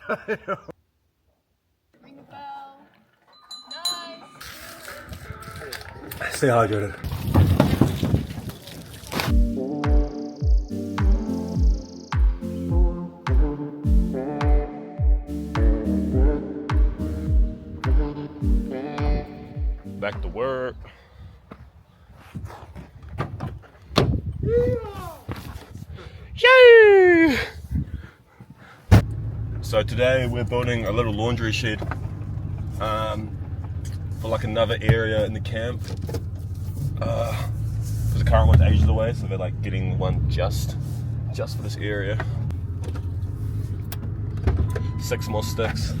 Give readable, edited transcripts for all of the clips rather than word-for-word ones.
Ring the bell. Nice. Stay hydrated. Back to work. Yay! So today we're building a little laundry shed for like another area in the camp. Because the current one's ages away, so they're like getting one just for this area. 6 more sticks.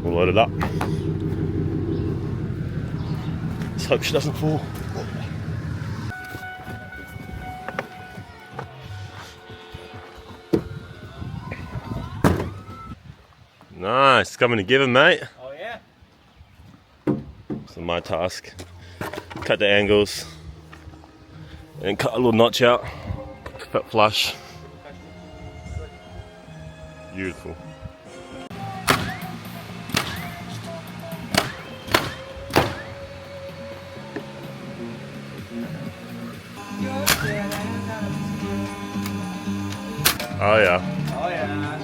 We'll load it up. Let's hope she doesn't fall. Nice, coming together, mate. Oh yeah? So my task, cut the angles and cut a little notch out, fit flush. Beautiful. Oh yeah. Oh yeah.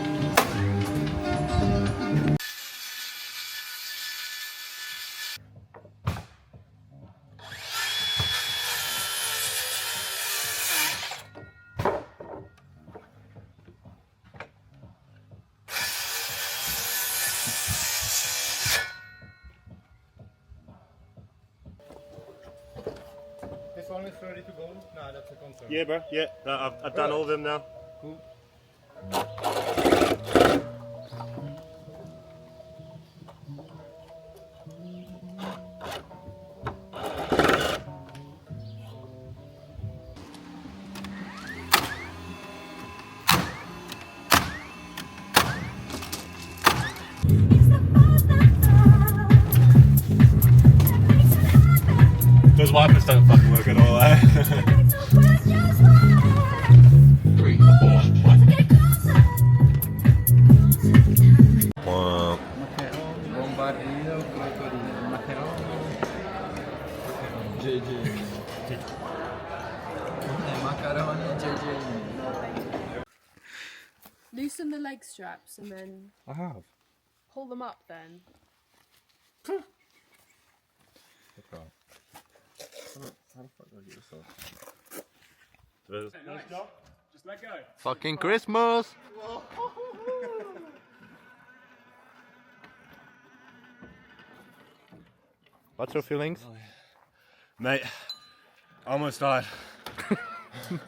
This one is ready to go? No, that's a concern. Yeah, bro. Yeah, no, I've done all of them now. Cool. Those wipers don't fucking work at all, eh? 3, 4, 1. Wow. Macaron, Bombardino, Cotorino, Macaron, JJ. Macaroni, JJ. Loosen the leg straps and then I have. pull them up then. Okay. How the fuck do I get this off? Nice job. Just let go. Fucking Christmas! What's your feelings? Mate, I almost died. Nice.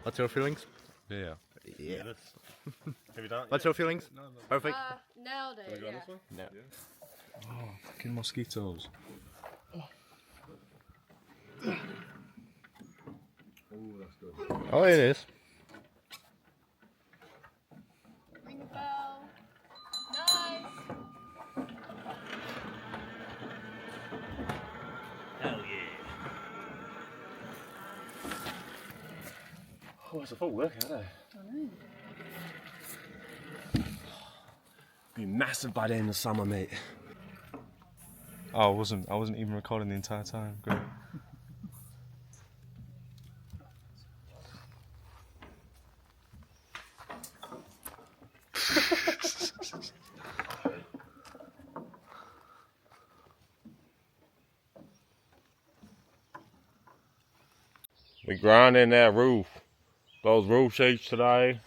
What's your feelings? Yeah. Yeah. Have you done it? What's your feelings? Perfect. Nailed it. Have you done Yeah. this one? No. Fucking mosquitoes. Oh, it is. Ring the bell. Nice. Hell yeah. Oh, it's a full workout, eh? Be massive by the end of summer, mate. Oh, I wasn't even recording the entire time. Great. We grinding that roof. Those roof sheets today.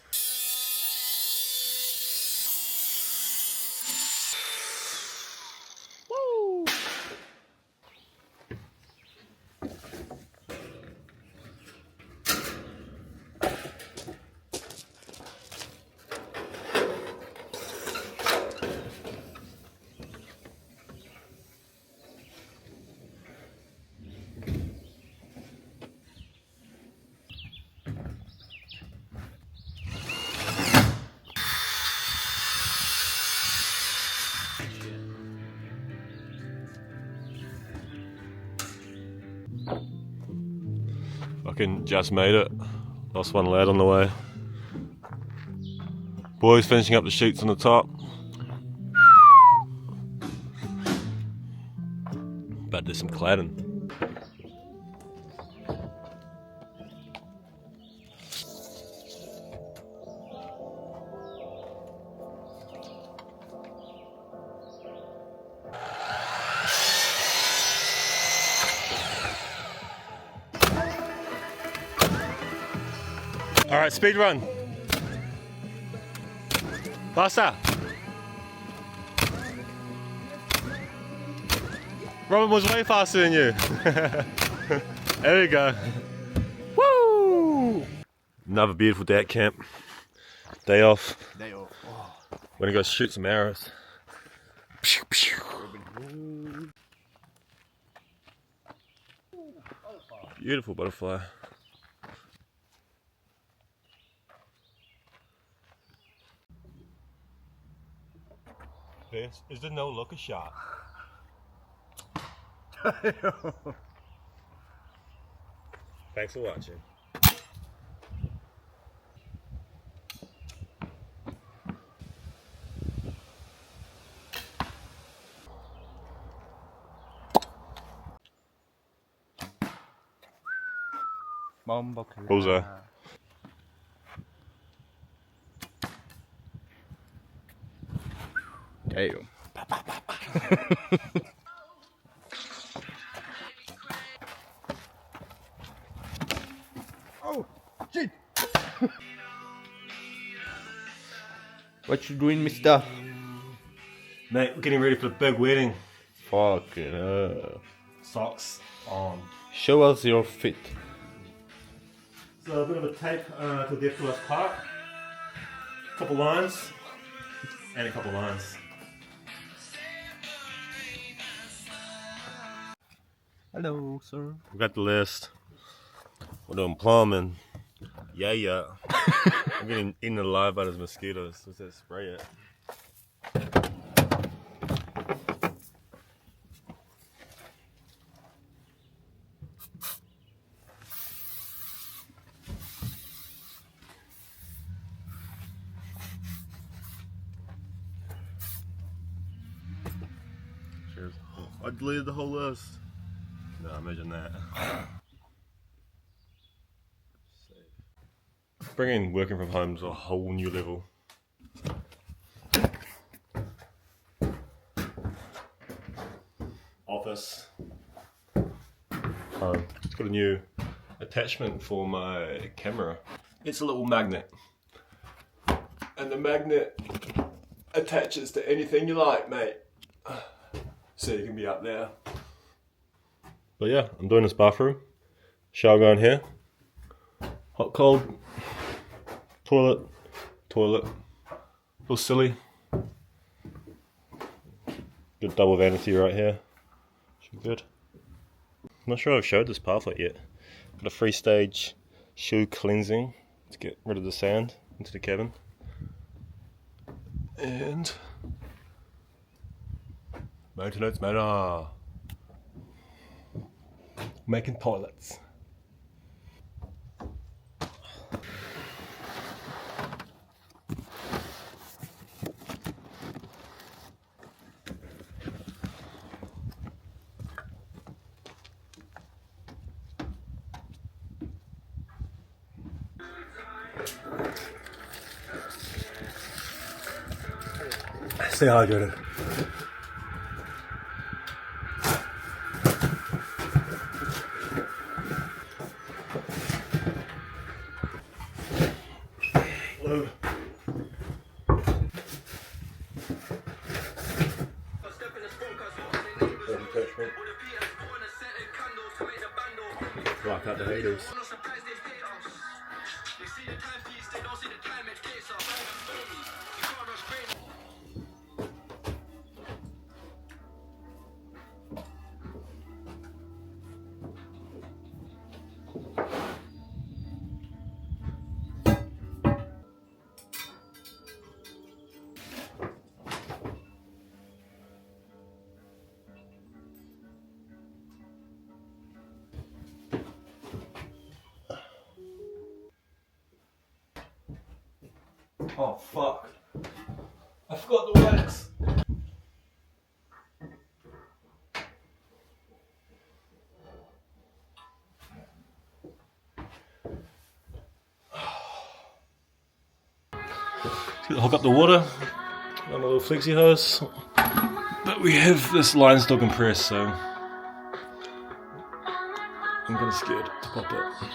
Fucking just made it. Lost one lad on the way. Boys finishing up the sheets on the top. About to do some cladding. Alright, speed run. Faster. Robin was way faster than you. There we go. Woo! Another beautiful day at camp. Day off. Day off. We're gonna go shoot some arrows. Beautiful butterfly. This is the no looker shot. Thanks for watching. Bullseye. Damn. Oh, shit. What you doing, mister? Mate, we're getting ready for the big wedding. Fucking Socks on. show us your feet. So a bit of a tape to get to us part. Couple lines. And a couple lines. Hello, sir. We got the list. We're doing plumbing. Yeah. I'm getting eaten alive by those mosquitoes. Let's just spray it. Cheers. I deleted the whole list. No, imagine that. Bringing working from home to a whole new level. Office. It's got a new attachment for my camera. It's a little magnet. And the magnet attaches to anything you like, mate. So you can be up there. But yeah, I'm doing this bathroom. Shower going here. Hot, cold. Toilet. Feel silly. Good double vanity right here. Should be good. I'm not sure I've showed this pathway yet. Got a free stage shoe cleansing to get rid of the sand into the cabin. And maintenance matter. Making toilets. Stay hydrated. Hello. Block out the haters. Oh fuck. I forgot the wax. Hook up the water on a little flexi hose. But we have this Lions Dog and Press, so I'm kinda scared to pop it.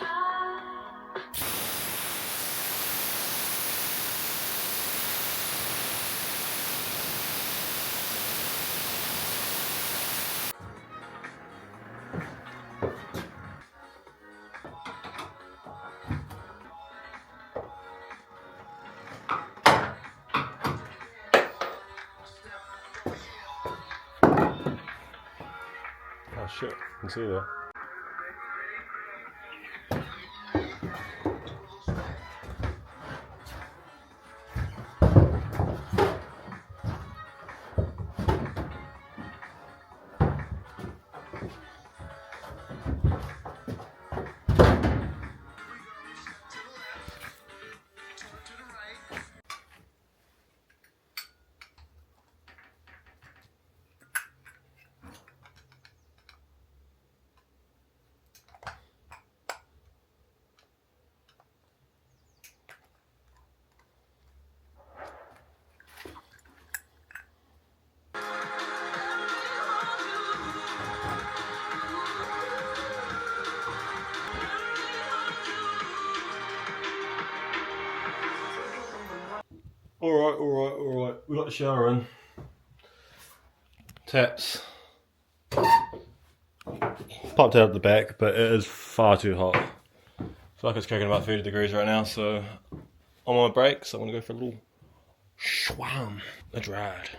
Oh shit, I can see that. Alright. We got the shower in. Taps. Popped out at the back, but it is far too hot. I feel like it's cracking about 30 degrees right now, so I'm on my break, so I'm gonna go for a little schwam. That's right.